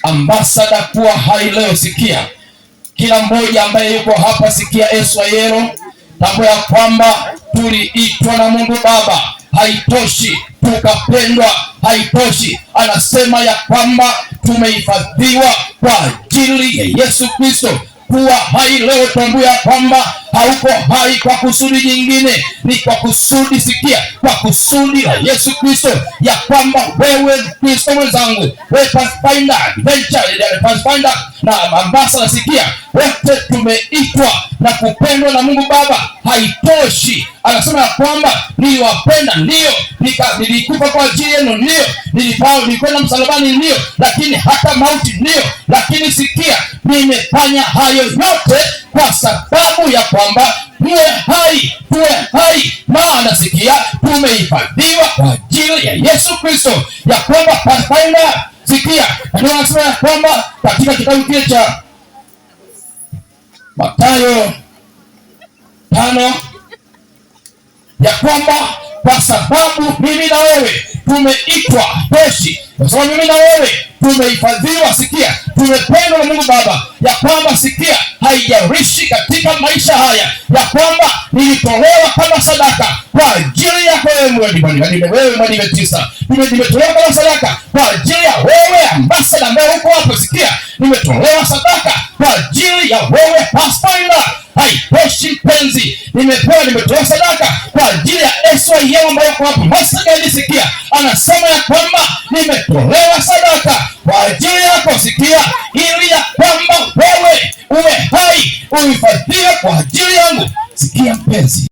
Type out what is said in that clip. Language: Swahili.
ambasada kuwa hai leo. Sikia kila mmoja ambaye yuko hapa, sikia Eswayero, tambua ya kwamba tuliitwa na Mungu Baba. Haitoshi tukapendwa, haitoshi. Anasema ya kwamba tumehifadhiwa kwa ajili ya Yesu Kristo kuwa hai leo. Tambua ya kwamba hauko hai kwa kusudi jingine, ni kwa kusudi, sikia, kwa kusudi la Yesu Kristo, ya kwamba wewe Kristo mwenzangu, wewe Pathfinder na ambassador, sikia, wote tumeitwa na kupendwa na Mungu Baba. Haitoshi, anasema ya kwamba niliwapenda, ndio, nilikufa kwa ajili yenu, ndio, nilikwenda msalabani, ndio, lakini hata mauti, ndio, lakini sikia, nimefanya hayo yote kwa sababu ya kwamba tuwe hai, maana sikia, tumehifadhiwa kwa ajili ya Yesu Kristo, ya kwamba Pathfinder, sikia, ndio anasema ya kwamba katika kitabu kile cha Mathayo 5 ya kwamba kwa sababu mimi na wewe tumeitwa toshi, kwa sababu mimi na wewe tumehifadhiwa, sikia, tumependwa na Mungu Baba, ya kwamba sikia, haijarishi katika maisha haya, ya kwamba nilitolewa kama sadaka kwa ajili yako wewe Mwadventista, nimetolewa kama sadaka kwa ajili ya wewe ambassador ambaye uko hapo, sikia, nimetolewa sadaka kwa ajili ya wewe Pathfinder. Haitoshi mpenzi, nimetoa sadaka kwa ajili ya Eswayero ambaye uko hapo. Master, sikia, anasema ya kwamba nimetolewa sadaka kwa ajili yako, sikia, ili ya kwamba wewe uwe hai, uhifadhiwe kwa ajili yangu. Sikia mpenzi.